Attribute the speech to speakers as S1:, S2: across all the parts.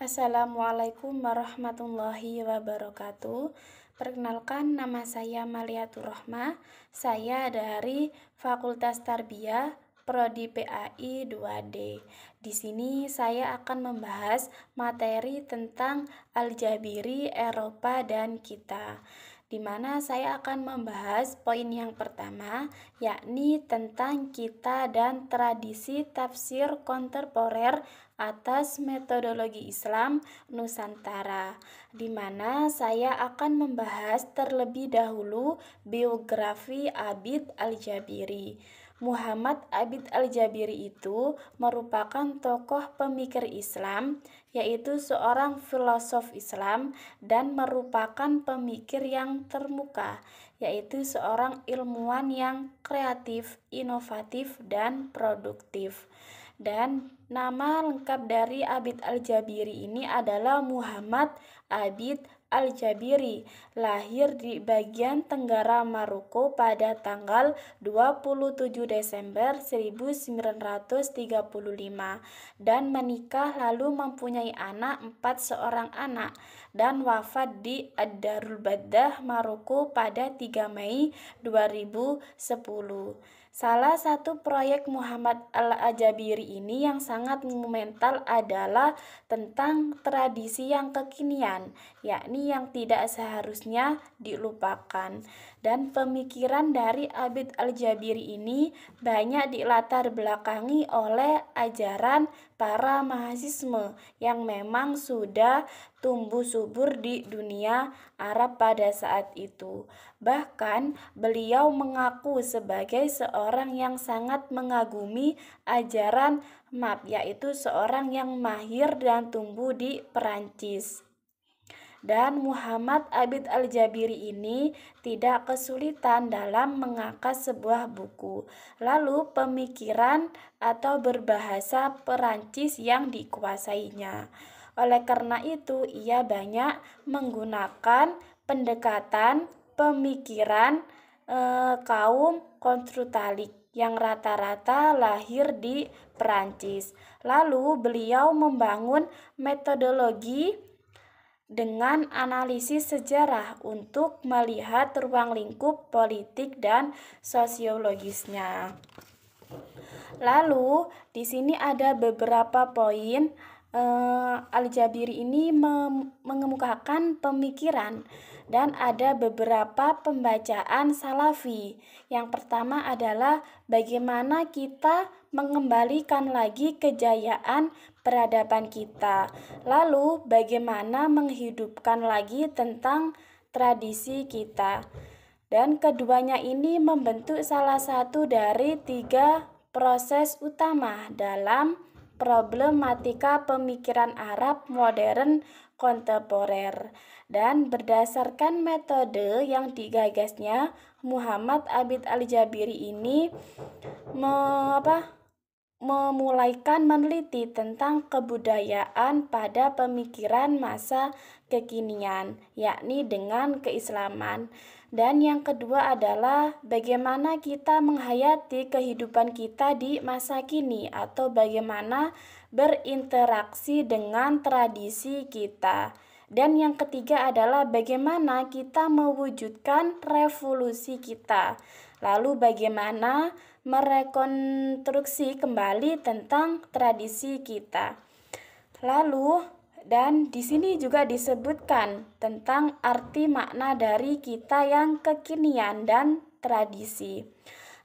S1: Assalamualaikum warahmatullahi wabarakatuh. Perkenalkan, nama saya Maliatur Rohmah. Saya dari Fakultas Tarbiyah, Prodi PAI 2D. Di sini saya akan membahas materi tentang Al-Jabiri, Eropa, dan kita, di mana saya akan membahas poin yang pertama, yakni tentang kita dan tradisi tafsir kontemporer atas metodologi Islam Nusantara, di mana saya akan membahas terlebih dahulu biografi Abid Al-Jabiri. Muhammad Abid Al-Jabiri itu merupakan tokoh pemikir Islam, yaitu seorang filosof Islam dan merupakan pemikir yang termuka, yaitu seorang ilmuwan yang kreatif, inovatif, dan produktif. Dan nama lengkap dari Abid Al-Jabiri ini adalah Muhammad Abid Al-Jabiri, lahir di bagian tenggara Maroko pada tanggal 27 Desember 1935 dan menikah lalu mempunyai seorang anak dan wafat di Ad-Darul Baddah, Maroko pada 3 Mei 2010. Salah satu proyek Muhammad Al-Jabiri ini yang sangat monumental adalah tentang tradisi yang kekinian, yakni yang tidak seharusnya dilupakan. Dan pemikiran dari Abid Al-Jabiri ini banyak dilatar belakangi oleh ajaran para mahasiswa yang memang sudah tumbuh subur di dunia Arab pada saat itu. Bahkan beliau mengaku sebagai seorang yang sangat mengagumi ajaran MAP, yaitu seorang yang mahir dan tumbuh di Perancis. Dan Muhammad Abid Al-Jabiri ini tidak kesulitan dalam mengakas sebuah buku, lalu pemikiran atau berbahasa Perancis yang dikuasainya. Oleh karena itu, ia banyak menggunakan pendekatan pemikiran kaum konstrutalik yang rata-rata lahir di Perancis. Lalu beliau membangun metodologi dengan analisis sejarah untuk melihat ruang lingkup politik dan sosiologisnya. Lalu di sini ada beberapa poin. Al-Jabiri ini mengemukakan pemikiran dan ada beberapa pembacaan salafi. Yang pertama adalah bagaimana kita mengembalikan lagi kejayaan peradaban kita. Lalu bagaimana menghidupkan lagi tentang tradisi kita. Dan keduanya ini membentuk salah satu dari 3 proses utama dalam problematika pemikiran Arab modern kontemporer. Dan berdasarkan metode yang digagasnya, Muhammad Abid Al-Jabiri ini memulaikan meneliti tentang kebudayaan pada pemikiran masa kekinian, yakni dengan keislaman. Dan yang kedua adalah bagaimana kita menghayati kehidupan kita di masa kini atau bagaimana berinteraksi dengan tradisi kita. Dan yang ketiga adalah bagaimana kita mewujudkan revolusi kita. Lalu bagaimana merekonstruksi kembali tentang tradisi kita. Lalu dan di sini juga disebutkan tentang arti makna dari kita yang kekinian dan tradisi.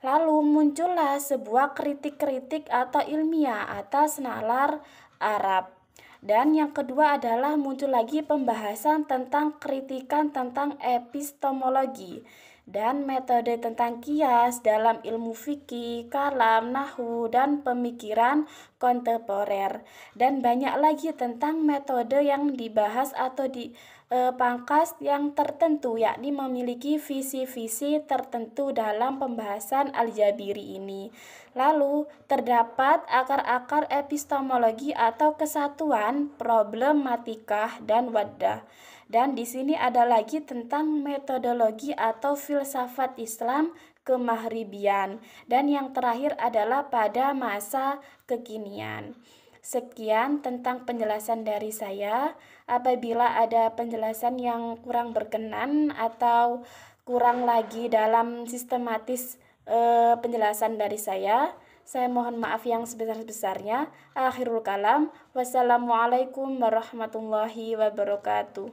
S1: Lalu muncullah sebuah kritik-kritik atau ilmiah atas nalar Arab. Dan yang kedua adalah muncul lagi pembahasan tentang kritikan tentang epistemologi dan metode tentang kias dalam ilmu fikih, kalam, nahwu, dan pemikiran kontemporer. Dan banyak lagi tentang metode yang dibahas atau dipangkas yang tertentu, yakni memiliki visi-visi tertentu dalam pembahasan Al-Jabiri ini. Lalu terdapat akar-akar epistemologi atau kesatuan, problematikah, dan wadah. Dan di sini ada lagi tentang metodologi atau filsafat Islam kemaghribian. Dan yang terakhir adalah pada masa kekinian. Sekian tentang penjelasan dari saya. Apabila ada penjelasan yang kurang berkenan atau kurang lagi dalam sistematis penjelasan dari saya mohon maaf yang sebesar-besarnya. Akhirul kalam. Wassalamualaikum warahmatullahi wabarakatuh.